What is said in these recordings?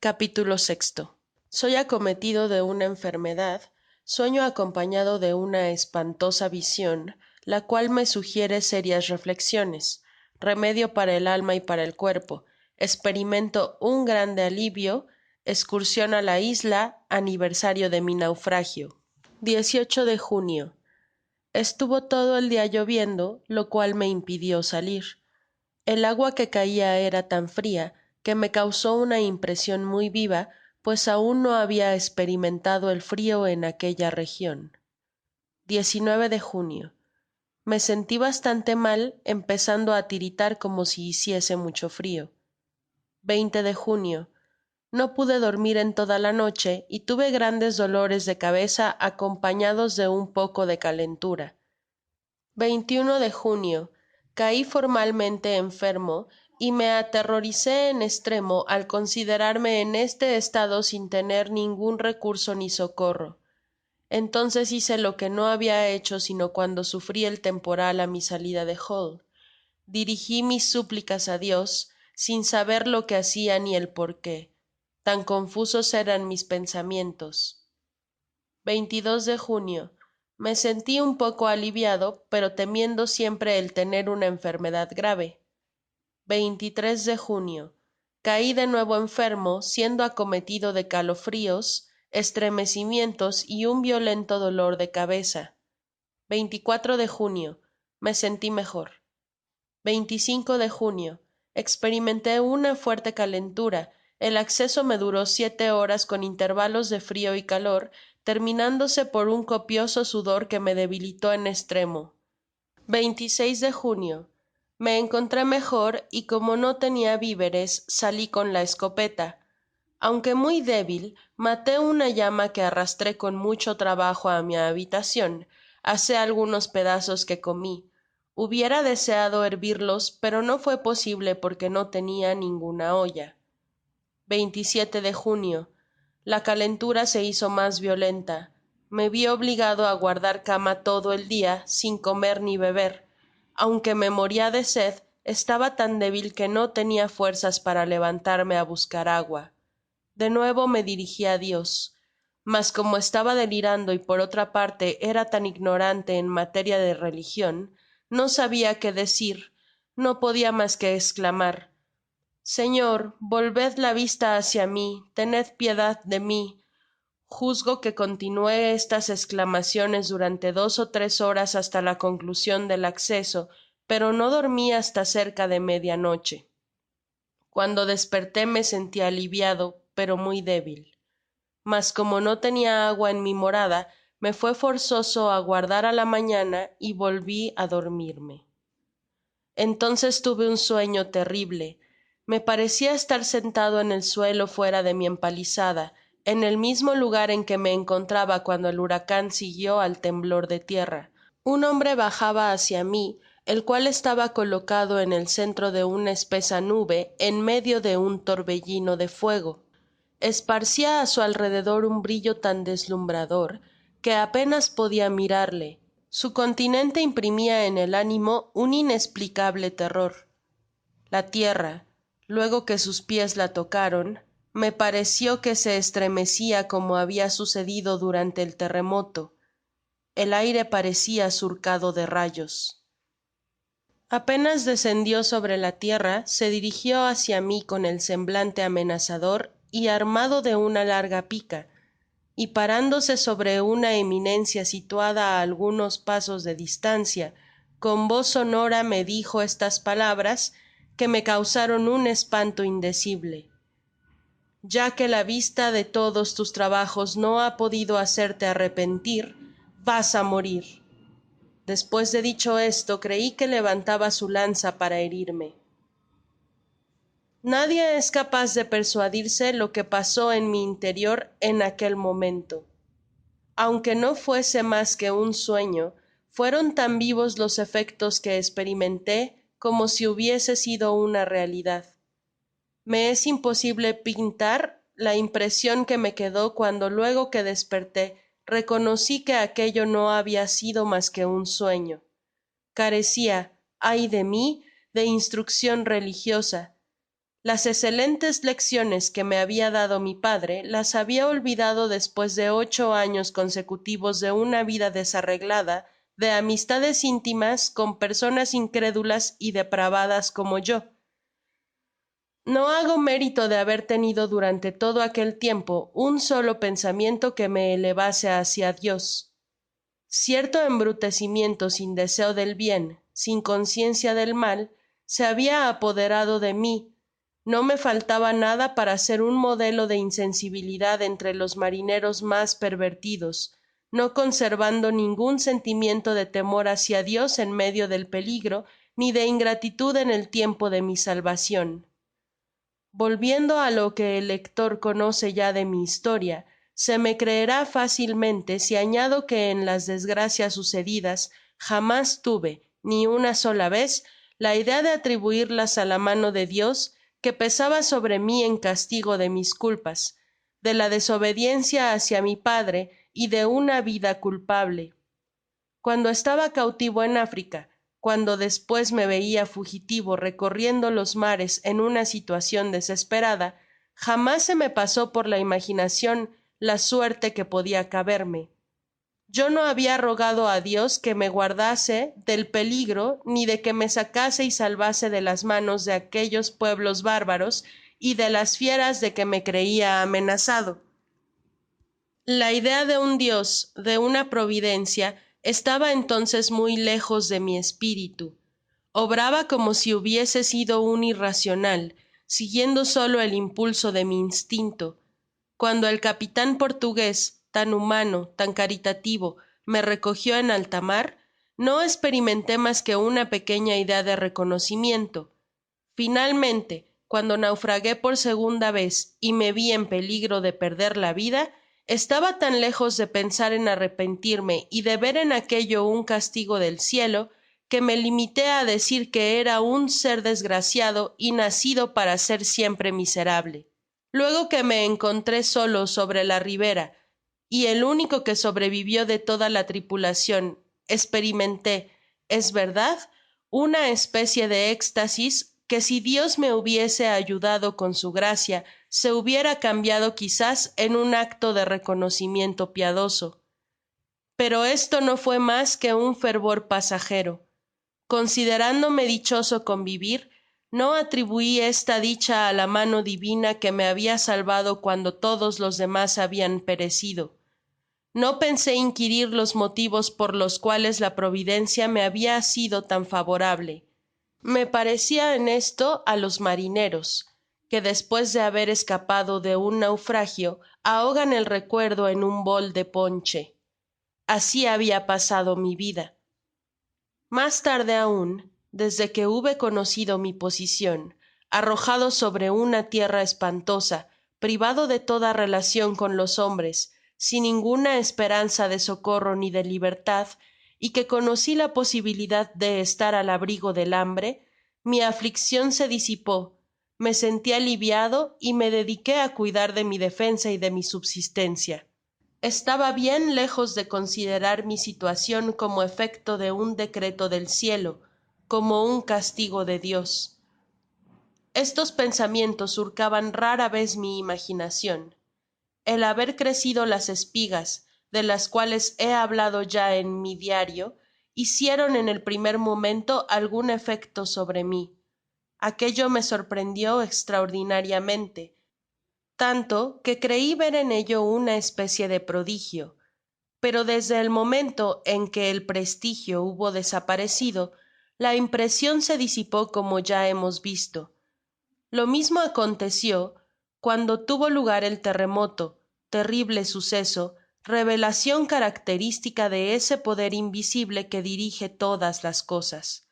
Capítulo sexto. Soy acometido de una enfermedad, sueño acompañado de una espantosa vision, la cual me sugiere serias reflexiones, remedio para el alma y para el cuerpo, experimento un grande alivio, excursión a la isla, aniversario de mi naufragio. 18 de junio. Estuvo todo el dia lloviendo, lo cual me impidió salir. El agua que caia era tan fria que me causó una impresion muy viva, pues aun no habia esperimentado el frio en aquella region. 19 de junio. Me senti bastante mal, empezando a tiritar como si hiciese mucho frio. 20 de junio. No pude dormir en toda la noche y tuve grandes dolores de cabeza acompañados de un poco de calentura. 21 de junio. Cai formalmente enfermo y me aterroricé en estremo al considerarme en este estado sin tener ningun recurso ni socorro. Entonces hice lo que no habia hecho sino cuando sufri el temporal á mi salida de hull. Dirigi mis súplicas á Dios sin saber lo que hacia ni el por qué. Tan confusos eran mis pensamientos. 22 de junio. Me senti un poco aliviado, pero temiendo siempre el tener una enfermedad grave. 23 de junio. Cai de nuevo enfermo, siendo acometido de calofrios, estremecimientos y un violento dolor de cabeza. 24 de junio. Me senti mejor. 25 de junio. Experimenté una fuerte calentura. El acceso me duró 7 horas con intervalos de frio y calor, terminándose por un copioso sudor que me debilitó en estremo. 26 de junio. Me encontré mejor y como no tenia víveres, salí con la escopeta. Aunque muy débil, maté una llama que arrastré con mucho trabajo á mi habitacion. Asé algunos pedazos que comí. Hubiera deseado hervirlos, pero no fué posible porque no tenia ninguna olla. 27 de junio. La calentura se hizo mas violenta. Me vi obligado a guardar cama todo el dia, sin comer ni beber. Aunque me moria de sed, estaba tan débil que no tenia fuerzas para levantarme á buscar agua. De nuevo me dirigi á Dios, mas como estaba delirando y por otra parte era tan ignorante en materia de religion, no sabia qué decir, no podia mas que exclamar: Señor, volved la vista hacia mí, tened piedad de mí. Juzgo que continué estas exclamaciones durante 2 ó 3 horas hasta la conclusion del acceso, pero no dormi hasta cerca de media noche. Cuando desperté me senti aliviado, pero muy débil. Mas como no tenia agua en mi morada, me fué forzoso aguardar á la mañana y volvi á dormirme. Entonces tuve un sueño terrible. Me parecia estar sentado en el suelo fuera de mi empalizada, en el mismo lugar en que me encontraba cuando el huracan siguió al temblor de tierra. Un hombre bajaba hacia mí, el cual estaba colocado en el centro de una espesa nube en medio de un torbellino de fuego. Esparcia á su alrededor un brillo tan deslumbrador que apenas podia mirarle. Su continente imprimia en el ánimo un inesplicable terror. La tierra, luego que sus pies la tocaron, me pareció que se estremecia como habia sucedido durante el terremoto. El aire parecia surcado de rayos. Apenas descendió sobre la tierra, se dirigió hacia mí con el semblante amenazador y armado de una larga pica, y parándose sobre una eminencia situada á algunos pasos de distancia, con voz sonora me dijo estas palabras que me causaron un espanto indecible: ya que la vista de todos tus trabajos no ha podido hacerte arrepentir, vas á morir. Después de dicho esto, creí que levantaba su lanza para herirme. Nadie es capaz de persuadirse lo que pasó en mi interior en aquel momento. Aunque no fuese mas que un sueño, fueron tan vivos los efectos que experimenté como si hubiese sido una realidad. Me es imposible pintar la impresion que me quedó cuando luego que desperté reconocí que aquello no habia sido mas que un sueño. Carecia, ay de mí, de instruccion religiosa. Las excelentes lecciones que me había dado mi padre las había olvidado después de 8 años consecutivos de una vida desarreglada, de amistades íntimas con personas incrédulas y depravadas como yo. No hago mérito de haber tenido durante todo aquel tiempo un solo pensamiento que me elevase hacia Dios. Cierto embrutecimiento sin deseo del bien, sin conciencia del mal, se había apoderado de mí. No me faltaba nada para ser un modelo de insensibilidad entre los marineros más pervertidos, no conservando ningún sentimiento de temor hacia Dios en medio del peligro, ni de ingratitud en el tiempo de mi salvación. Volviendo a lo que el lector conoce ya de mi historia, se me creerá fácilmente si añado que en las desgracias sucedidas jamás tuve, ni una sola vez, la idea de atribuirlas a la mano de Dios, que pesaba sobre mí en castigo de mis culpas, de la desobediencia hacia mi padre y de una vida culpable. Cuando estaba cautivo en África, cuando después me veía fugitivo recorriendo los mares en una situación desesperada, jamás se me pasó por la imaginación la suerte que podia caberme. Yo no había rogado á Dios que me guardase del peligro, ni de que me sacase y salvase de las manos de aquellos pueblos bárbaros y de las fieras de que me creía amenazado. La idea de un Dios, de una providencia, estaba entonces muy lejos de mi espíritu. Obraba como si hubiese sido un irracional, siguiendo solo el impulso de mi instinto. Cuando el capitán portugués, tan humano, tan caritativo, me recogió en alta mar, no experimenté más que una pequeña idea de reconocimiento. Finalmente, cuando naufragué por segunda vez y me vi en peligro de perder la vida, estaba tan lejos de pensar en arrepentirme y de ver en aquello un castigo del cielo, que me limité a decir que era un ser desgraciado y nacido para ser siempre miserable. Luego que me encontré solo sobre la ribera y el único que sobrevivió de toda la tripulación, experimenté, es verdad, una especie de éxtasis que, si Dios me hubiese ayudado con su gracia, se hubiera cambiado quizás en un acto de reconocimiento piadoso. Pero esto no fue más que un fervor pasajero. Considerándome dichoso con vivir, no atribuí esta dicha a la mano divina que me había salvado cuando todos los demás habían perecido. No pensé inquirir los motivos por los cuales la providencia me había sido tan favorable. Me parecia en esto á los marineros, que después de haber escapado de un naufragio, ahogan el recuerdo en un bol de ponche. Así habia pasado mi vida. Más tarde aún, desde que hube conocido mi posicion, arrojado sobre una tierra espantosa, privado de toda relacion con los hombres, sin ninguna esperanza de socorro ni de libertad, y que conocí la posibilidad de estar al abrigo del hambre, mi afliccion se disipó, me senti aliviado y me dediqué a cuidar de mi defensa y de mi subsistencia. Estaba bien lejos de considerar mi situacion como efecto de un decreto del cielo, como un castigo de Dios. Estos pensamientos surcaban rara vez mi imaginacion. El haber crecido las espigas, de las cuales he hablado ya en mi diario, hicieron en el primer momento algun efecto sobre mí. Aquello me sorprendió extraordinariamente, tanto que creí ver en ello una especie de prodigio, pero desde el momento en que el prestigio hubo desaparecido, la impresion se disipó, como ya hemos visto. Lo mismo aconteció cuando tuvo lugar el terremoto, terrible suceso, revelacion característica de ese poder invisible que dirige todas las cosas.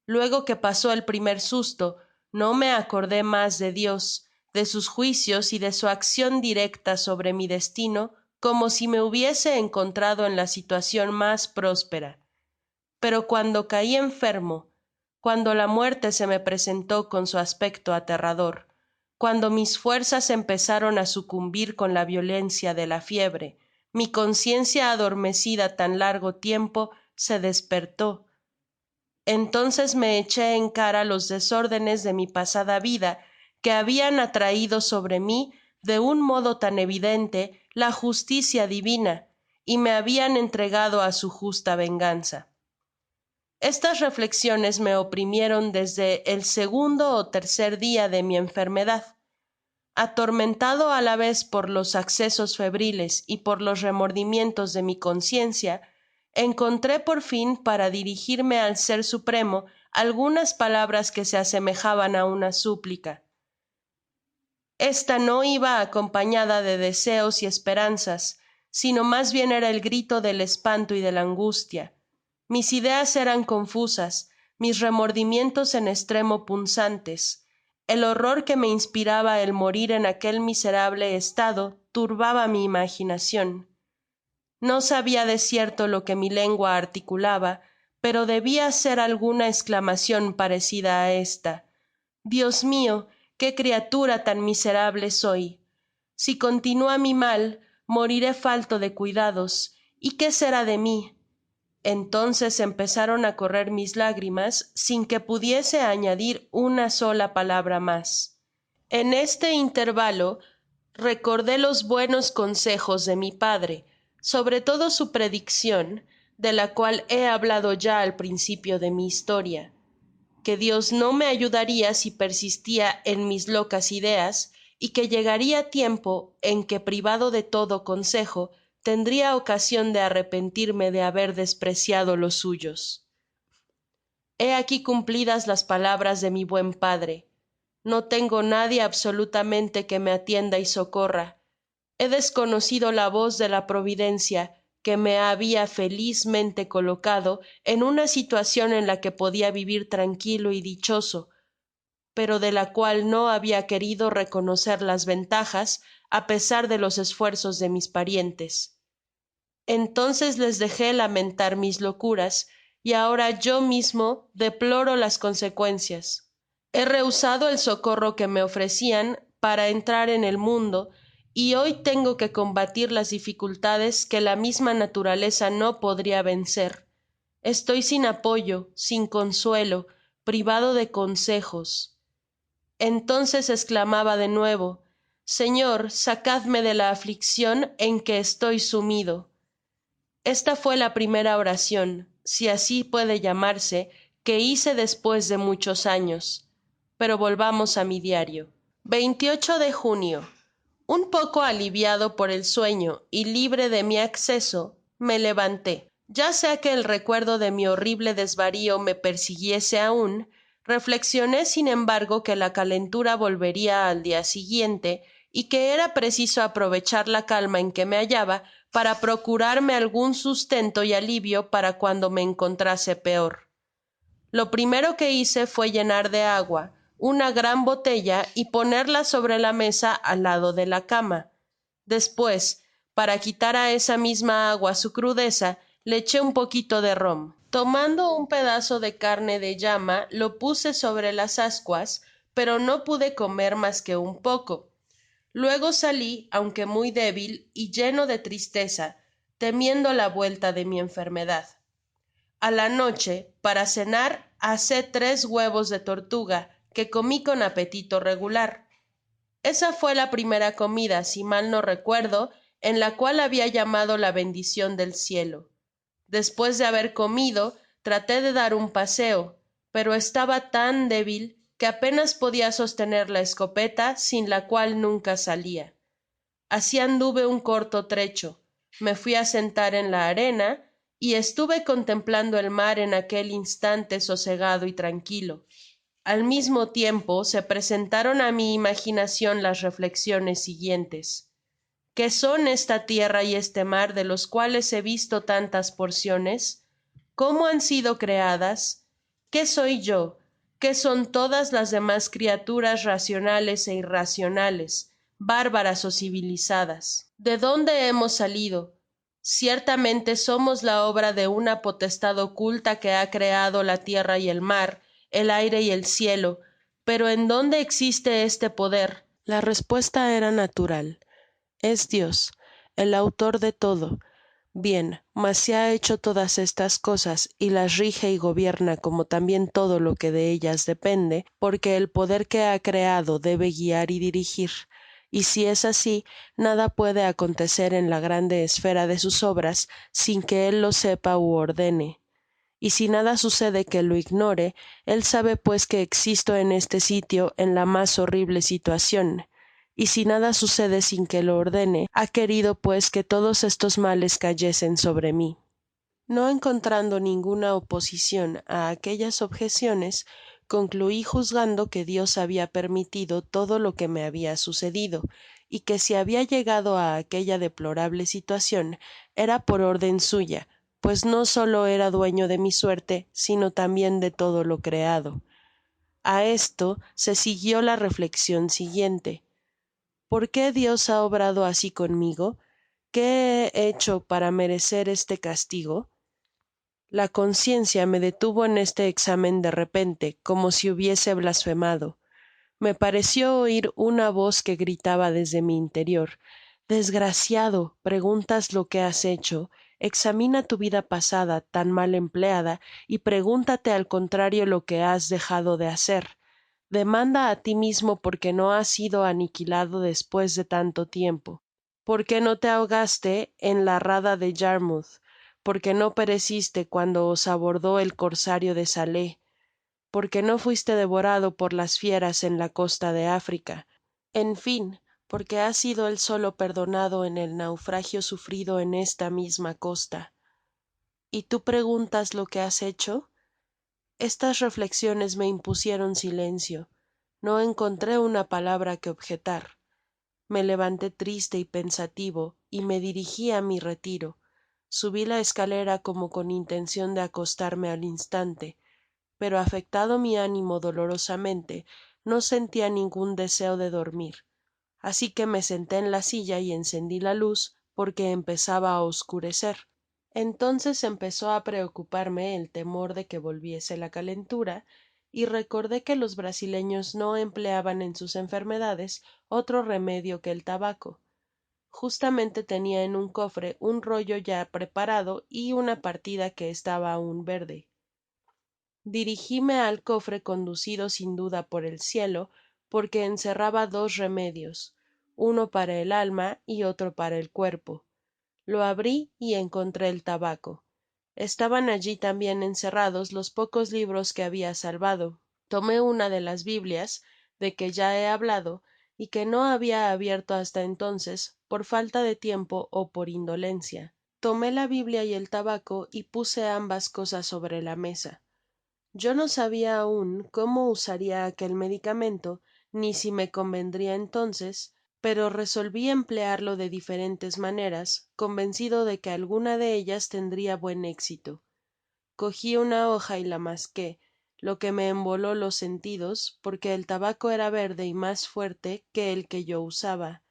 Luego que pasó el primer susto, no me acordé mas de Dios, de sus juicios y de su accion directa sobre mi destino, como si me hubiese encontrado en la situacion mas próspera. Pero cuando caí enfermo, cuando la muerte se me presentó con su aspecto aterrador, cuando mis fuerzas empezaron a sucumbir con la violencia de la fiebre, mi conciencia adormecida tan largo tiempo se despertó. Entonces me eché en cara los desórdenes de mi pasada vida, que habían atraído sobre mí de un modo tan evidente la justicia divina y me habían entregado a su justa venganza. Estas reflexiones me oprimieron desde el segundo o tercer día de mi enfermedad. Atormentado a la vez por los accesos febriles y por los remordimientos de mi conciencia, encontré por fin para dirigirme al Ser Supremo algunas palabras que se asemejaban a una súplica. Esta no iba acompañada de deseos y esperanzas, sino más bien era el grito del espanto y de la angustia. Mis ideas eran confusas, mis remordimientos en extremo punzantes. El horror que me inspiraba el morir en aquel miserable estado turbaba mi imaginación. No sabía de cierto lo que mi lengua articulaba, pero debía ser alguna exclamación parecida a esta: Dios mío, qué criatura tan miserable soy. Si continúa mi mal, moriré falto de cuidados. ¿Y qué será de mí? Entonces empezaron a correr mis lágrimas sin que pudiese añadir una sola palabra más. En este intervalo recordé los buenos consejos de mi padre, sobre todo su predicción, de la cual he hablado ya al principio de mi historia, que Dios no me ayudaría si persistía en mis locas ideas y que llegaría tiempo en que, privado de todo consejo, tendría ocasión de arrepentirme de haber despreciado los suyos. He aquí cumplidas las palabras de mi buen padre. No tengo nadie absolutamente que me atienda y socorra. He desconocido la voz de la providencia que me había felizmente colocado en una situación en la que podía vivir tranquilo y dichoso, pero de la cual no había querido reconocer las ventajas a pesar de los esfuerzos de mis parientes. Entonces les dejé lamentar mis locuras, y ahora yo mismo deploro las consecuencias. He rehusado el socorro que me ofrecían para entrar en el mundo, y hoy tengo que combatir las dificultades que la misma naturaleza no podría vencer. Estoy sin apoyo, sin consuelo, privado de consejos. Entonces exclamaba de nuevo: Señor, sacadme de la aflicción en que estoy sumido. Esta fue la primera oración, si así puede llamarse, que hice después de muchos años. Pero volvamos a mi diario. 28 de junio. Un poco aliviado por el sueño y libre de mi acceso, me levanté. Ya sea que el recuerdo de mi horrible desvarío me persiguiese aún, reflexioné sin embargo que la calentura volvería al día siguiente y que era preciso aprovechar la calma en que me hallaba para procurarme algún sustento y alivio para cuando me encontrase peor. Lo primero que hice fue llenar de agua una gran botella y ponerla sobre la mesa al lado de la cama. Después, para quitar a esa misma agua su crudeza, le eché un poquito de rom. Tomando un pedazo de carne de llama, lo puse sobre las ascuas, pero no pude comer más que un poco. Luego salí, aunque muy débil y lleno de tristeza, temiendo la vuelta de mi enfermedad. A la noche, para cenar, asé 3 huevos de tortuga, que comí con apetito regular. Esa fue la primera comida, si mal no recuerdo, en la cual había llamado la bendición del cielo. Después de haber comido, traté de dar un paseo, pero estaba tan débil que apenas podía sostener la escopeta, sin la cual nunca salía. Así anduve un corto trecho, me fui a sentar en la arena y estuve contemplando el mar en aquel instante sosegado y tranquilo. Al mismo tiempo se presentaron a mi imaginación las reflexiones siguientes: ¿qué son esta tierra y este mar de los cuales he visto tantas porciones? ¿Cómo han sido creadas? ¿Qué soy yo? ¿Qué son todas las demás criaturas racionales e irracionales, bárbaras o civilizadas? ¿De dónde hemos salido? Ciertamente somos la obra de una potestad oculta que ha creado la tierra y el mar, el aire y el cielo, pero ¿en dónde existe este poder? La respuesta era natural: es Dios, el autor de todo, Bien, mas si ha hecho todas estas cosas y las rige y gobierna como también todo lo que de ellas depende, porque el poder que ha creado debe guiar y dirigir, y si es así, nada puede acontecer en la grande esfera de sus obras sin que él lo sepa ú ordene. Y si nada sucede que lo ignore, él sabe pues que existo en este sitio en la más horrible situación, y si nada sucede sin que lo ordene, ha querido pues que todos estos males cayesen sobre mí. No encontrando ninguna oposición a aquellas objeciones, concluí juzgando que Dios había permitido todo lo que me había sucedido, y que si había llegado a aquella deplorable situación era por orden suya, pues no solo era dueño de mi suerte, sino también de todo lo creado. A esto se siguió la reflexión siguiente: ¿por qué Dios ha obrado así conmigo? ¿Qué he hecho para merecer este castigo? La conciencia me detuvo en este examen de repente, como si hubiese blasfemado. Me pareció oír una voz que gritaba desde mi interior: desgraciado, preguntas lo que has hecho, examina tu vida pasada tan mal empleada y pregúntate al contrario lo que has dejado de hacer. Demanda a ti mismo por qué no has sido aniquilado después de tanto tiempo. ¿Por qué no te ahogaste en la rada de Yarmouth? ¿Por qué no pereciste cuando os abordó el corsario de Salé? ¿Por qué no fuiste devorado por las fieras en la costa de África? En fin, porque has sido él solo perdonado en el naufragio sufrido en esta misma costa. ¿Y tú preguntas lo que has hecho? Estas reflexiones me impusieron silencio. No encontré una palabra que objetar. Me levanté triste y pensativo, y me dirigí a mi retiro. Subí la escalera como con intención de acostarme al instante, pero afectado mi ánimo dolorosamente, no sentía ningún deseo de dormir, así que me senté en la silla y encendí la luz, porque empezaba a oscurecer. Entonces empezó a preocuparme el temor de que volviese la calentura, y recordé que los brasileños no empleaban en sus enfermedades otro remedio que el tabaco. Justamente tenía en un cofre un rollo ya preparado y una partida que estaba aún verde. Dirigíme al cofre, conducido sin duda por el cielo, porque encerraba dos remedios, uno para el alma y otro para el cuerpo. Lo abrí y encontré el tabaco. Estaban allí también encerrados los pocos libros que había salvado. Tomé una de las Biblias, de que ya he hablado, y que no había abierto hasta entonces, por falta de tiempo o por indolencia. Tomé la Biblia y el tabaco y puse ambas cosas sobre la mesa. Yo no sabía aún cómo usaría aquel medicamento, ni si me convendría entonces, pero resolví emplearlo de diferentes maneras, convencido de que alguna de ellas tendría buen éxito. Cogí una hoja y la masqué, lo que me emboló los sentidos, porque el tabaco era verde y más fuerte que el que yo usaba.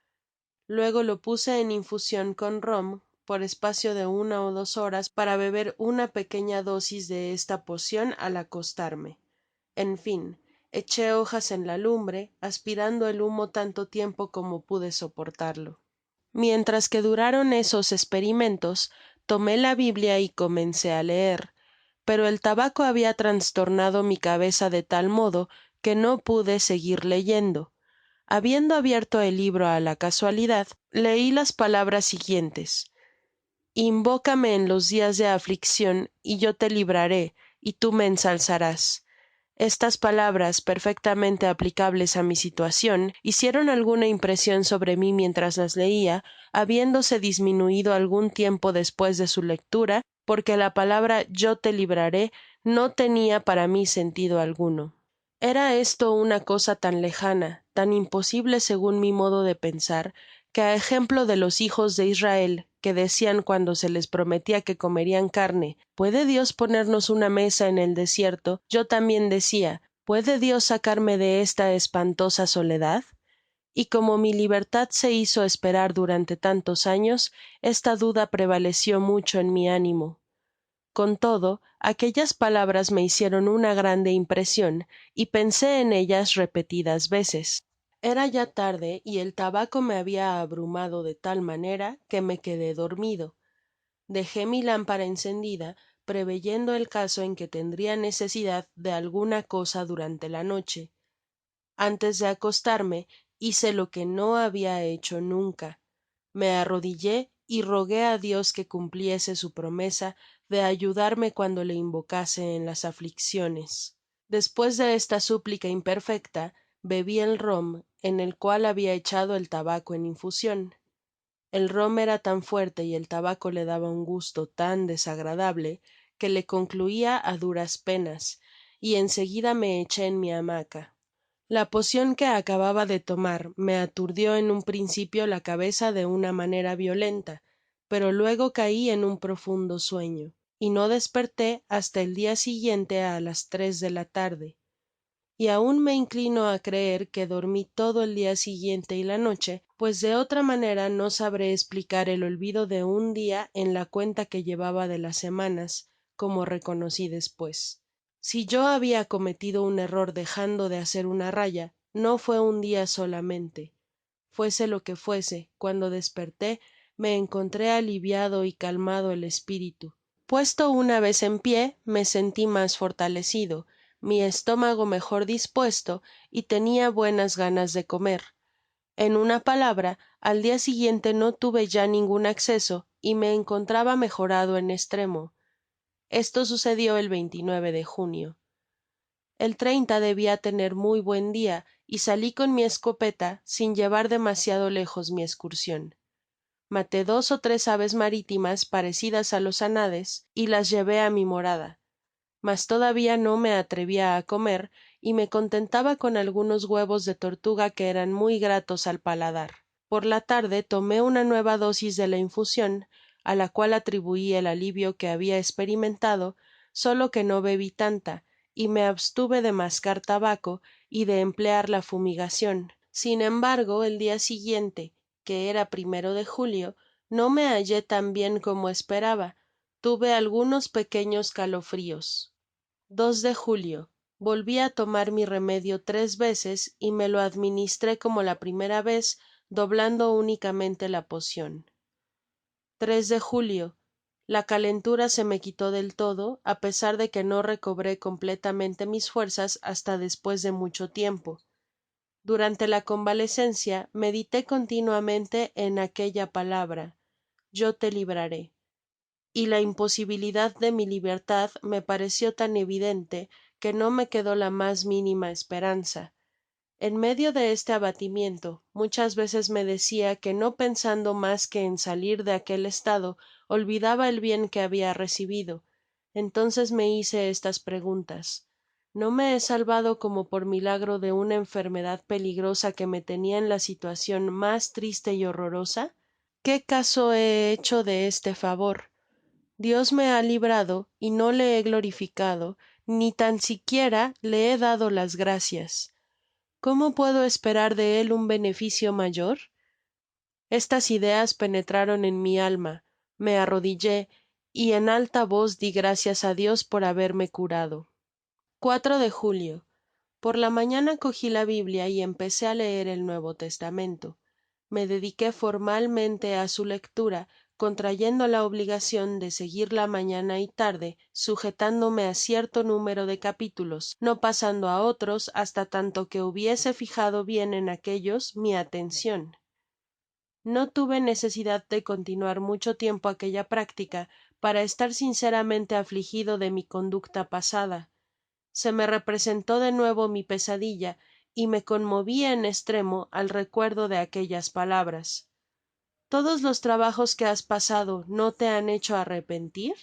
Luego lo puse en infusión con rom por espacio de 1 ó 2 horas, para beber una pequeña dosis de esta pocion al acostarme. En fin, eché hojas en la lumbre, aspirando el humo tanto tiempo como pude soportarlo. Mientras que duraron esos experimentos, tomé la Biblia y comencé a leer, pero el tabaco había trastornado mi cabeza de tal modo que no pude seguir leyendo. Habiendo abierto el libro a la casualidad, leí las palabras siguientes: invócame en los días de aflicción y yo te libraré, y tú me ensalzarás. Estas palabras, perfectamente aplicables a mi situación, hicieron alguna impresión sobre mí mientras las leía, habiéndose disminuido algún tiempo después de su lectura, porque la palabra yo te libraré no tenía para mí sentido alguno. Era esto una cosa tan lejana, tan imposible según mi modo de pensar, que a ejemplo de los hijos de Israel, que decían cuando se les prometía que comerían carne: ¿puede Dios ponernos una mesa en el desierto? Yo también decía: ¿puede Dios sacarme de esta espantosa soledad? Y como mi libertad se hizo esperar durante tantos años, esta duda prevaleció mucho en mi ánimo. Con todo, aquellas palabras me hicieron una grande impresión, y pensé en ellas repetidas veces. Era ya tarde y el tabaco me había abrumado de tal manera que me quedé dormido. Dejé mi lámpara encendida, preveyendo el caso en que tendria necesidad de alguna cosa durante la noche. Antes de acostarme hice lo que no habia hecho nunca: me arrodillé y rogué á Dios que cumpliese su promesa de ayudarme cuando le invocase en las aflicciones. Despues de esta súplica imperfecta, bebi el rom, en el cual habia echado el tabaco en infusion. El rom era tan fuerte y el tabaco le daba un gusto tan desagradable que le concluia á duras penas, y en seguida me eché en mi hamaca. La pocion que acababa de tomar me aturdió en un principio la cabeza de una manera violenta, pero luego cai en un profundo sueño, y no desperté hasta el dia siguiente á las 3 de la tarde, y aun me inclino á creer que dormi todo el dia siguiente y la noche, pues de otra manera no sabré esplicar el olvido de un dia en la cuenta que llevaba de las semanas, como reconoci despues. Si yo habia cometido un error dejando de hacer una raya, no fué un dia solamente. Fuese lo que fuese, cuando desperté me encontré aliviado y calmado el espiritu. Puesto una vez en pié, me senti mas fortalecido, mi estómago mejor dispuesto y tenia buenas ganas de comer. En una palabra, al dia siguiente no tuve ya ningun acceso y me encontraba mejorado en estremo. Esto sucedió el 29 de junio. El 30 debia tener muy buen dia y sali con mi escopeta sin llevar demasiado lejos mi escursion. Maté 2 ó 3 aves maritimas parecidas á los anades y las llevé á mi morada, mas todavia no me atrevia á comer y me contentaba con algunos huevos de tortuga que eran muy gratos al paladar. Por la tarde tomé una nueva dosis de la infusion, á la cual atribui el alivio que habia esperimentado, solo que no bebi tanta, y me abstuve de mascar tabaco y de emplear la fumigacion. Sin embargo, el dia siguiente, que era 1 de julio, no me hallé tan bien como esperaba, tuve algunos pequeños calofrios. De julio. Volvi á tomar mi remedio 3 veces y me lo administré como la primera vez, doblando únicamente la pocion. De julio. La calentura se me quitó del todo, á pesar de que no recobré completamente mis fuerzas hasta despues de mucho tiempo. Durante la convalecencia medité continuamente en aquella palabra: yo te libraré, y la imposibilidad de mi libertad me pareció tan evidente que no me quedó la mas mínima esperanza. En medio de este abatimiento muchas veces me decia que no pensando mas que en salir de aquel estado olvidaba el bien que habia recibido. Entonces me hice estas preguntas: ¿no me he salvado como por milagro de una enfermedad peligrosa que me tenia en la situacion mas triste y horrorosa? ¿Qué caso he hecho de este favor? Dios me ha librado y no le he glorificado, ni tan siquiera le he dado las gracias. ¿Cómo puedo esperar de él un beneficio mayor? Estas ideas penetraron en mi alma, me arrodillé y en alta voz di gracias á Dios por haberme curado. De julio. Por la mañana cogí la biblia y empecé á leer el Nuevo Testamento. Me dediqué formalmente á su lectura, contrayendo la obligacion de seguirla mañana y tarde, sujetándome á cierto número de capítulos, no pasando á otros hasta tanto que hubiese fijado bien en aquellos mi atencion. No tuve necesidad de continuar mucho tiempo aquella práctica para estar sinceramente afligido de mi conducta pasada. Se me representó de nuevo mi pesadilla y me conmovi en estremo al recuerdo de aquellas palabras: ¿todos los trabajos que has pasado no te han hecho arrepentir?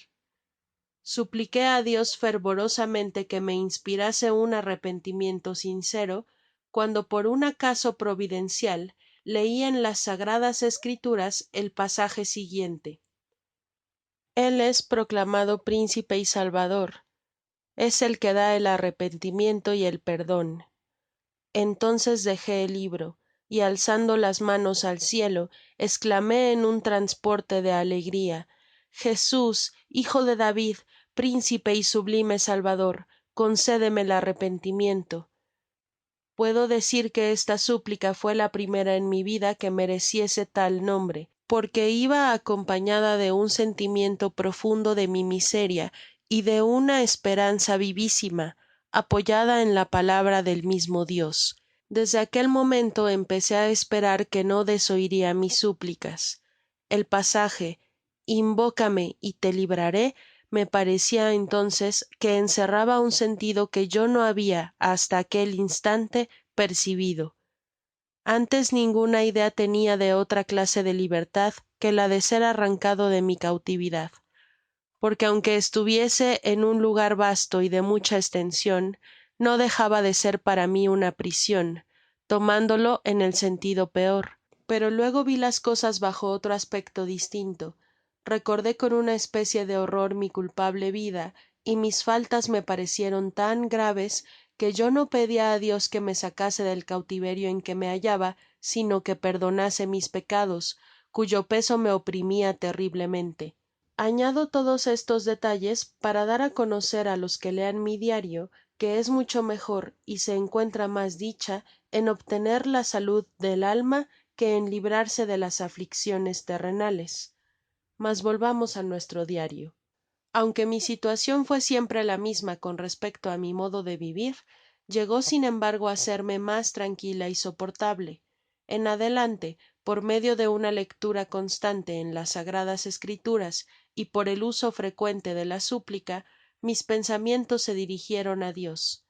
Supliqué á Dios fervorosamente que me inspirase un arrepentimiento sincero, cuando por un acaso providencial leí en las sagradas escrituras el pasaje siguiente: él es proclamado príncipe y salvador, es el que da el arrepentimiento y el perdon. Entonces dejé el libro, y alzando las manos al cielo, exclamé en un transporte de alegria: Jesús, Hijo de David, príncipe y sublime Salvador, concédeme el arrepentimiento. Puedo decir que esta súplica fué la primera en mi vida que mereciese tal nombre, porque iba acompañada de un sentimiento profundo de mi miseria y de una esperanza vivísima apoyada en la palabra del mismo Dios. Desde aquel momento empecé á esperar que no desoiria mis súplicas. El pasaje invócame y te libraré me parecia entonces que encerraba un sentido que yo no habia hasta aquel instante percibido. Antes ninguna idea tenia de otra clase de libertad que la de ser arrancado de mi cautividad, porque aunque estuviese en un lugar vasto y de mucha estension, no dejaba de ser para mí una prision, tomándolo en el sentido peor. Pero luego vi las cosas bajo otro aspecto distinto, recordé con una especie de horror mi culpable vida, y mis faltas me parecieron tan graves que yo no pedia á Dios que me sacase del cautiverio en que me hallaba, sino que perdonase mis pecados, cuyo peso me oprimia terriblemente. Añado todos estos detalles para dar á conocer á los que lean mi diario que es mucho mejor y se encuentra mas dicha en obtener la salud del alma que en librarse de las aflicciones terrenales. Mas volvamos á nuestro diario. Aunque mi situacion fué siempre la misma con respecto á mi modo de vivir, llegó sin embargo á serme mas tranquila y soportable. En adelante, por medio de una lectura constante en las sagradas escrituras y por el uso frecuente de la súplica, mis pensamientos se dirigieron á Dios.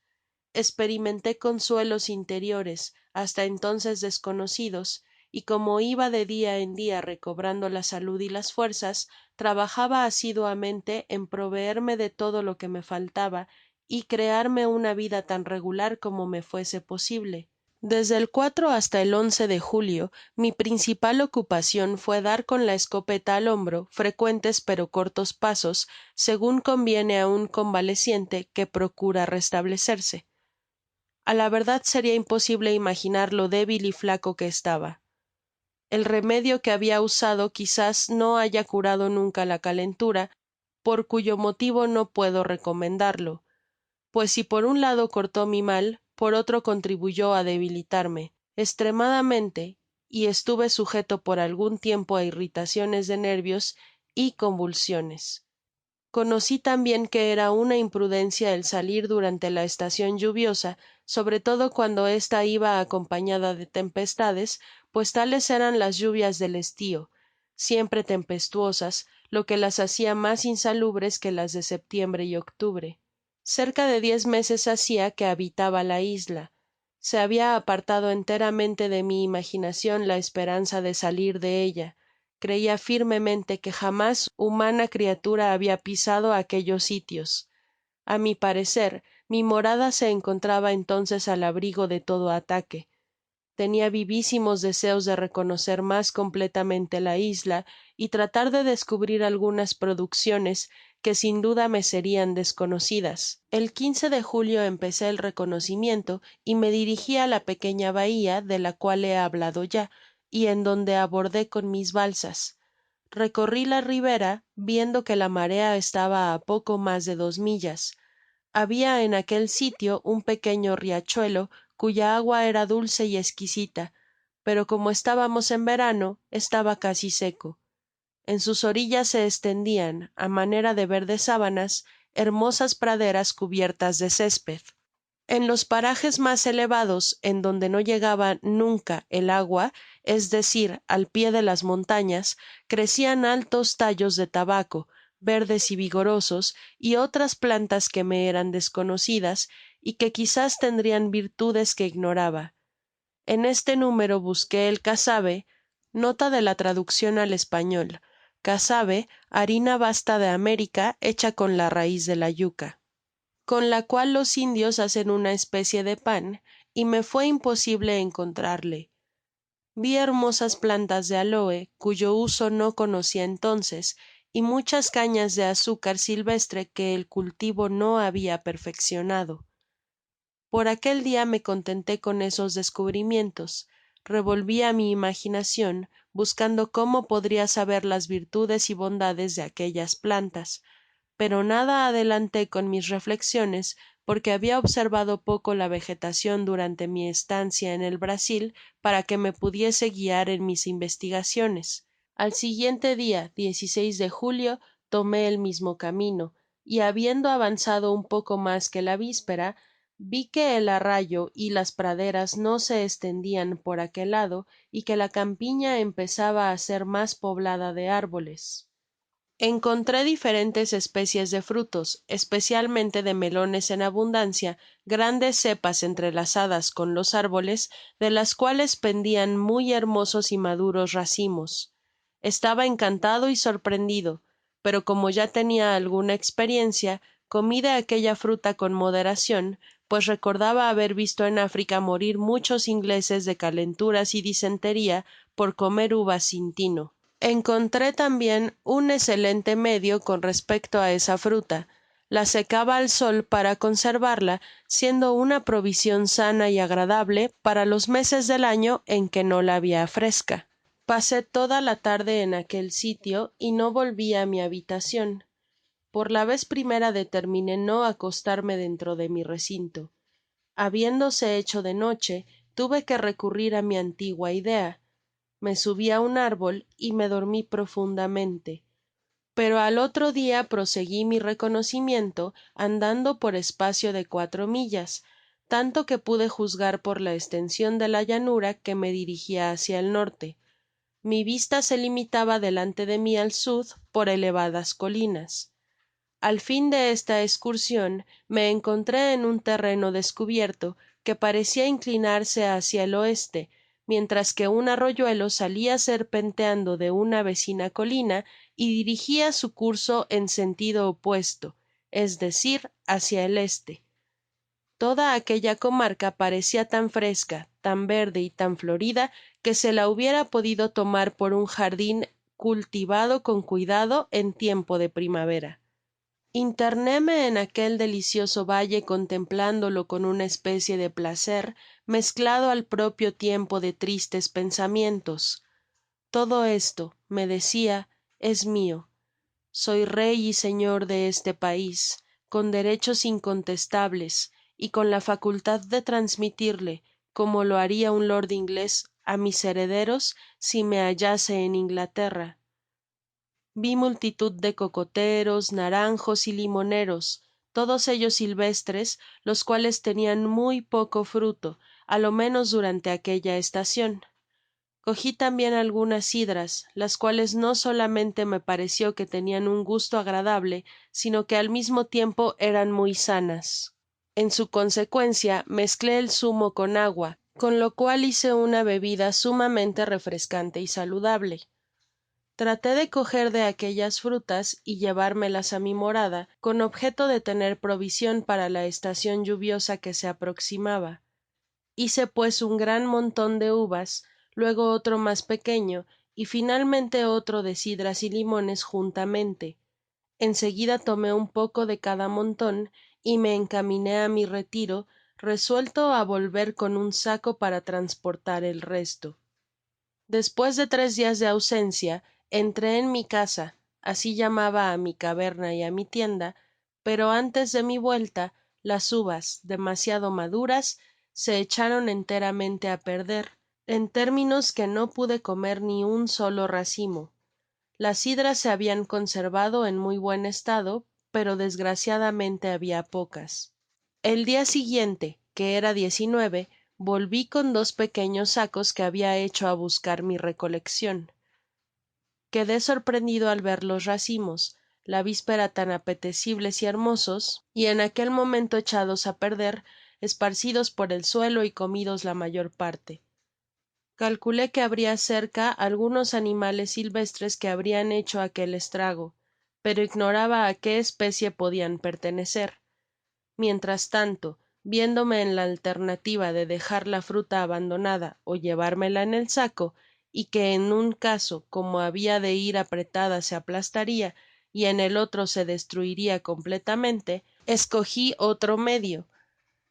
Experimenté consuelos interiores hasta entonces desconocidos, y como iba de dia en dia recobrando la salud y las fuerzas, trabajaba asiduamente en proveerme de todo lo que me faltaba y crearme una vida tan regular como me fuese posible. Desde el hasta el de julio mi principal ocupacion fué dar con la escopeta al hombro frecuentes pero cortos pasos, segun conviene á un convaleciente que procura restablecerse. A la verdad seria imposible imaginar lo débil y flaco que estaba. El remedio que habia usado quizás no haya curado nunca la calentura, por cuyo motivo no puedo recomendarlo, pues si por un lado cortó mi mal, por otro contribuyó á debilitarme estremadamente, y estuve sujeto por algun tiempo á irritaciones de nervios y convulsiones. Conocí tambien que era una imprudencia el salir durante la estacion lluviosa, sobre todo cuando ésta iba acompañada de tempestades, pues tales eran las lluvias del estío, siempre tempestuosas, lo que las hacia mas insalubres que las de septiembre y octubre. Cerca de 10 meses hacia que habitaba la isla. Se habia apartado enteramente de mi imaginacion la esperanza de salir de ella. Creia firmemente que jamás humana criatura habia pisado aquellos sitios. A mi parecer, mi morada se encontraba entonces al abrigo de todo ataque. Tenia vivísimos deseos de reconocer mas completamente la isla y tratar de descubrir algunas producciones que sin duda me serian desconocidas. El de julio empecé el reconocimiento y me dirigi á la pequeña bahia de la cual he hablado ya, y en donde abordé con mis balsas. Recorri la ribera viendo que la marea estaba á poco mas de 2 millas. Habia en aquel sitio un pequeño riachuelo cuya agua era dulce y esquisita, pero como estábamos en verano estaba casi seco. En sus orillas se estendian, á manera de verdes sábanas, hermosas praderas cubiertas de césped. En los parajes mas elevados, en donde no llegaba nunca el agua, es decir, al pie de las montañas, crecian altos tallos de tabaco, verdes y vigorosos, y otras plantas que me eran desconocidas y que quizás tendrian virtudes que ignoraba. En este número busqué el casabe, nota de la traduccion al español: casabe, harina basta de América hecha con la raiz de la yuca, con la cual los indios hacen una especie de pan, y me fué imposible encontrarle. Vi hermosas plantas de aloe, cuyo uso no conocia entonces, y muchas cañas de azúcar silvestre que el cultivo no habia perfeccionado. Por aquel dia me contenté con esos descubrimientos. Revolvia mi imaginacion buscando cómo podria saber las virtudes y bondades de aquellas plantas, pero nada adelanté con mis reflexiones porque habia observado poco la vegetacion durante mi estancia en el Brasil para que me pudiese guiar en mis investigaciones. Al siguiente dia, de julio, tomé el mismo camino, y habiendo avanzado un poco mas que la víspera, vi que el arrayo y las praderas no se estendian por aquel lado y que la campiña empezaba á ser mas poblada de árboles. Encontré diferentes especies de frutos, especialmente de melones en abundancia, grandes cepas entrelazadas con los árboles, de las cuales pendian muy hermosos y maduros racimos. Estaba encantado y sorprendido, pero como ya tenia alguna experiencia, comí de aquella fruta con moderacion, pues recordaba haber visto en África morir muchos ingleses de calenturas y disentería por comer uvas sin tino. Encontré tambien un escelente medio con respecto á esa fruta. La secaba al sol para conservarla, siendo una provision sana y agradable para los meses del año en que no la habia fresca. Pasé toda la tarde en aquel sitio y no volvi á mi habitacion. Por la vez primera determiné no acostarme dentro de mi recinto. Habiéndose hecho de noche, tuve que recurrir á mi antigua idea. Me subi á un árbol y me dormi profundamente, pero al otro dia proseguí mi reconocimiento andando por espacio de 4 millas, tanto que pude juzgar por la estension de la llanura que me dirigia hacia el norte. Mi vista se limitaba delante de mi al sud por elevadas colinas. Al fin de esta escursion me encontré en un terreno descubierto que parecia inclinarse hacia el oeste, mientras que un arroyuelo salia serpenteando de una vecina colina y dirigia su curso en sentido opuesto, es decir, hacia el este. Toda aquella comarca parecia tan fresca, tan verde y tan florida que se la hubiera podido tomar por un jardin cultivado con cuidado en tiempo de primavera. Internéme en aquel delicioso valle contemplándolo con una especie de placer mezclado al propio tiempo de tristes pensamientos. Todo esto, me decia, es mio. Soy rey y señor de este pais, con derechos incontestables y con la facultad de transmitirle, como lo haria un lord inglés, á mis herederos si me hallase en Inglaterra. Vi multitud de cocoteros, naranjos y limoneros, todos ellos silvestres, los cuales tenian muy poco fruto, á lo menos durante aquella estacion. Cogí tambien algunas cidras, las cuales no solamente me pareció que tenian un gusto agradable, sino que al mismo tiempo eran muy sanas. En su consecuencia mezclé el zumo con agua, con lo cual hice una bebida sumamente refrescante y saludable. Traté de coger de aquellas frutas y llevármelas á mi morada, con objeto de tener provision para la estacion lluviosa que se aproximaba. Hice pues un gran monton de uvas, luego otro mas pequeño, y finalmente otro de cidras y limones juntamente. En seguida tomé un poco de cada monton y me encaminé á mi retiro, resuelto á volver con un saco para transportar el resto. Despues de 3 dias de ausencia, entré en mi casa, así llamaba á mi caverna y á mi tienda, pero antes de mi vuelta, las uvas, demasiado maduras, se echaron enteramente á perder, en términos que no pude comer ni un solo racimo. Las cidras se habian conservado en muy buen estado, pero desgraciadamente habia pocas. El dia siguiente, que era 19, volvi con 2 pequeños sacos que habia hecho á buscar mi recoleccion. Quedé sorprendido al ver los racimos, la víspera tan apetecibles y hermosos, y en aquel momento echados á perder, esparcidos por el suelo y comidos la mayor parte. Calculé que habria cerca algunos animales silvestres que habrian hecho aquel estrago, pero ignoraba á qué especie podian pertenecer. Mientras tanto, viéndome en la alternativa de dejar la fruta abandonada ó llevármela en el saco, y que en un caso como habia de ir apretada se aplastaria y en el otro se destruiria completamente, escogi otro medio.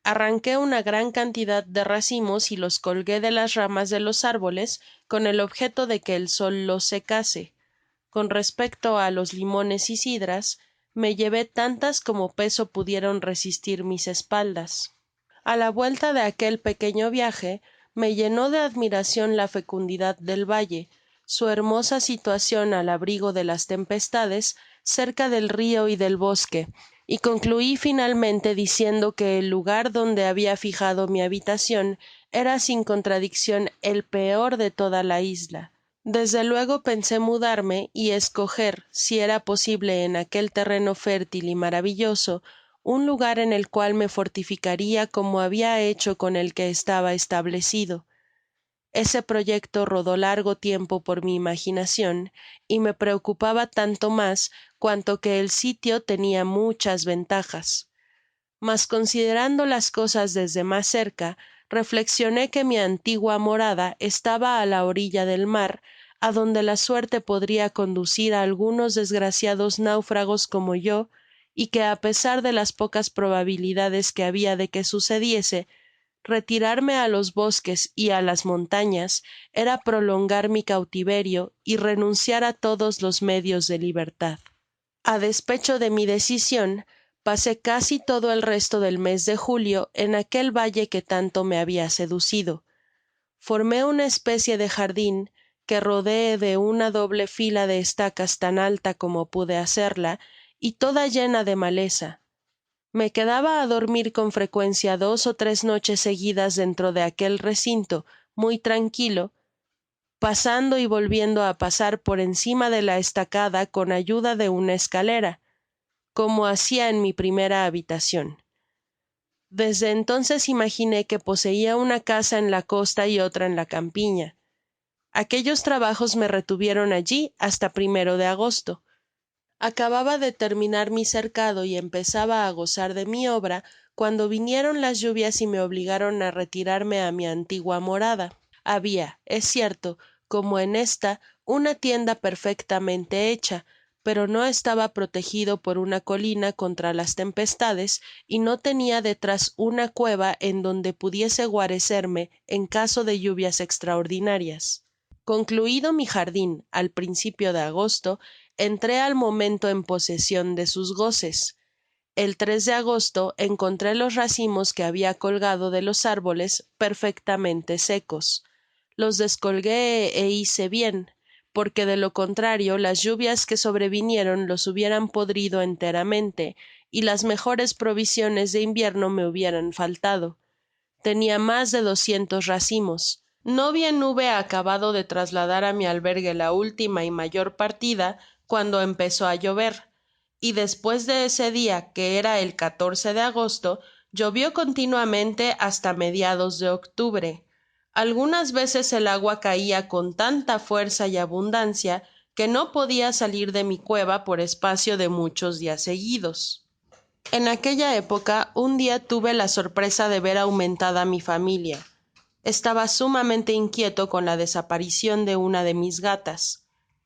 Arranqué una gran cantidad de racimos y los colgué de las ramas de los árboles con el objeto de que el sol los secase. Con respecto á los limones y cidras, me llevé tantas como peso pudieron resistir mis espaldas. A la vuelta de aquel pequeño viaje me llenó de admiracion la fecundidad del valle, su hermosa situacion al abrigo de las tempestades, cerca del rio y del bosque, y conclui finalmente diciendo que el lugar donde habia fijado mi habitacion era sin contradiccion el peor de toda la isla. Desde luego pensé mudarme y escoger, si era posible en aquel terreno fértil y maravilloso, un lugar en el cual me fortificaria como habia hecho con el que estaba establecido. Ese proyecto rodó largo tiempo por mi imaginacion y me preocupaba tanto mas cuanto que el sitio tenia muchas ventajas. Mas considerando las cosas desde mas cerca, reflexioné que mi antigua morada estaba á la orilla del mar, adonde la suerte podria conducir á algunos desgraciados náufragos como yo, y que á pesar de las pocas probabilidades que habia de que sucediese, retirarme á los bosques y á las montañas era prolongar mi cautiverio y renunciar á todos los medios de libertad. A despecho de mi decisión, pasé casi todo el resto del mes de julio en aquel valle que tanto me habia seducido. Formé una especie de jardin que rodeé de una doble fila de estacas tan alta como pude hacerla y toda llena de maleza. Me quedaba á dormir con frecuencia 2 ó 3 noches seguidas dentro de aquel recinto, muy tranquilo, pasando y volviendo á pasar por encima de la estacada con ayuda de una escalera, como hacia en mi primera habitacion. Desde entonces imaginé que poseia una casa en la costa y otra en la campiña. Aquellos trabajos me retuvieron allí hasta 1 de agosto. Acababa de terminar mi cercado y empezaba á gozar de mi obra cuando vinieron las lluvias y me obligaron á retirarme á mi antigua morada. Habia, es cierto, como en esta, una tienda perfectamente hecha, pero no estaba protegido por una colina contra las tempestades y no tenia detrás una cueva en donde pudiese guarecerme en caso de lluvias extraordinarias. Concluido mi jardin al principio de agosto, entré al momento en posesion de sus goces. El 3 de agosto encontré los racimos que habia colgado de los árboles perfectamente secos. Los descolgué e hice bien, porque de lo contrario las lluvias que sobrevinieron los hubieran podrido enteramente y las mejores provisiones de invierno me hubieran faltado. Tenia mas de 200 racimos. No bien hube acabado de trasladar á mi albergue la última y mayor partida cuando empezó á llover, y despues de ese dia, que era el 14 de agosto, llovió continuamente hasta mediados de octubre. Algunas veces el agua caia con tanta fuerza y abundancia que no podia salir de mi cueva por espacio de muchos dias seguidos. En aquella época un dia tuve la sorpresa de ver aumentada mi familia. Estaba sumamente inquieto con la desaparicion de una de mis gatas.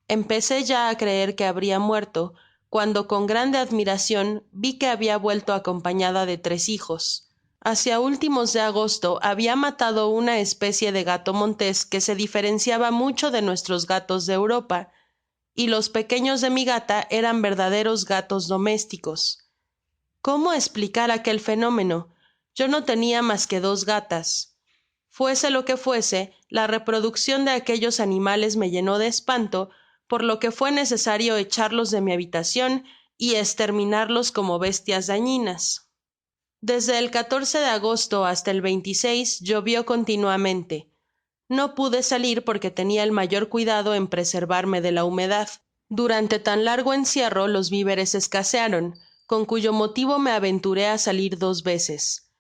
Empecé ya á creer que habria muerto, cuando con grande admiracion vi que habia vuelto acompañada de 3 hijos. Hacia últimos de agosto habia matado una especie de gato montés que se diferenciaba mucho de nuestros gatos de Europa, y los pequeños de mi gata eran verdaderos gatos domésticos. ¿Cómo explicar aquel fenómeno? Yo no tenia mas que 2 gatas. Fuese lo que fuese, la reproduccion de aquellos animales me llenó de espanto, por lo que fué necesario echarlos de mi habitacion y esterminarlos como bestias dañinas. Desde el 14 de agosto hasta el 26 llovió continuamente. No pude salir porque tenia el mayor cuidado en preservarme de la humedad. Durante tan largo encierro los víveres escasearon, con cuyo motivo me aventuré á salir 2 veces.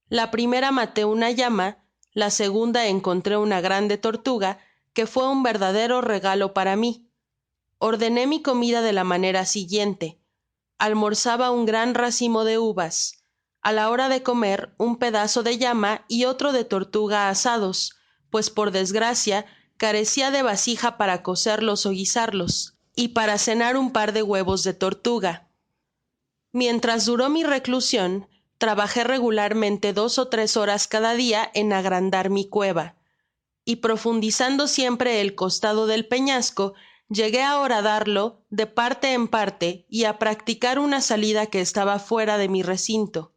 La primera maté una llama, la segunda encontré una grande tortuga, que fué un verdadero regalo para mí. Ordené mi comida de la manera siguiente: almorzaba un gran racimo de uvas, a la hora de comer un pedazo de llama y otro de tortuga asados, pues por desgracia carecia de vasija para cocerlos o guisarlos, y para cenar un par de huevos de tortuga. Mientras duró mi reclusión, trabajé regularmente 2 ó 3 horas cada dia en agrandar mi cueva, y profundizando siempre el costado del peñasco, llegué a horadarlo de parte en parte y á practicar una salida que estaba fuera de mi recinto.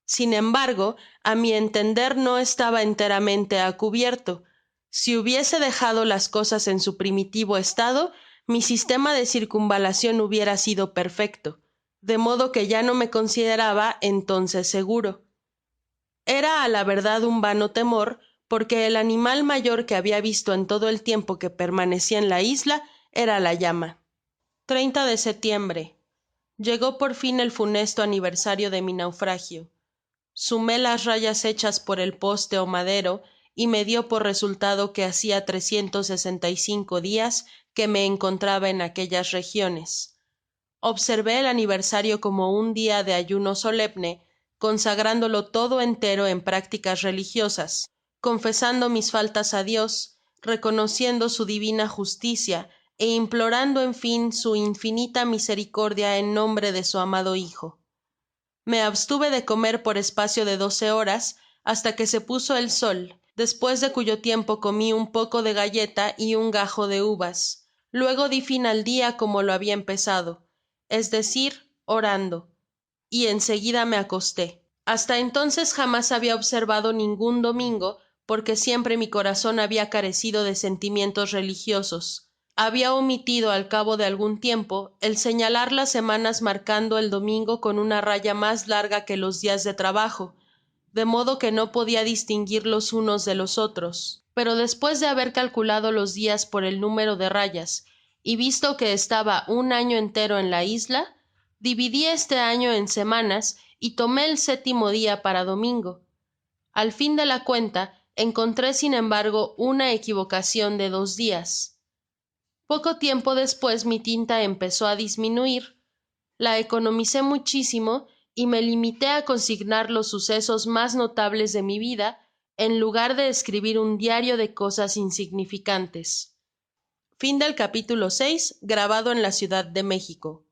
Sin embargo, á mi entender no estaba enteramente á cubierto, Si hubiese dejado las cosas en su primitivo estado, mi sistema de circunvalación hubiera sido perfecto, de modo que ya no me consideraba entonces seguro. Era á la verdad un vano temor, porque el animal mayor que habia visto en todo el tiempo que permanecia en la isla era la llama. 30 de setiembre. Llegó por fin el funesto aniversario de mi naufragio. Sumé las rayas hechas por el poste o madero y me dio por resultado que hacia 365 dias que me encontraba en aquellas regiones. Observé el aniversario como un dia de ayuno solemne, consagrándolo todo entero en prácticas religiosas, confesando mis faltas á Dios, reconociendo su divina justicia e implorando en fin su infinita misericordia en nombre de su amado Hijo. Me abstuve de comer por espacio de 12 horas hasta que se puso el sol, después de cuyo tiempo comí un poco de galleta y un gajo de uvas. Luego di fin al dia como lo habia empezado, es decir, orando, y en seguida me acosté. Hasta entonces jamás habia observado ningun domingo, porque siempre mi corazon habia carecido de sentimientos religiosos. Habia omitido al cabo de algun tiempo el señalar las semanas marcando el domingo con una raya mas larga que los dias de trabajo, de modo que no podia distinguir los unos de los otros. Pero despues de haber calculado los dias por el número de rayas y visto que estaba un año entero en la isla, dividi este año en semanas y tomé el sétimo dia para domingo. Al fin de la cuenta encontré sin embargo una equivocacion de 2 dias. Poco tiempo despues mi tinta empezó a disminuir, la economicé muchísimo y me limité a consignar los sucesos mas notables de mi vida en lugar de escribir un diario de cosas insignificantes. Fin del capítulo 6, grabado en la Ciudad de México.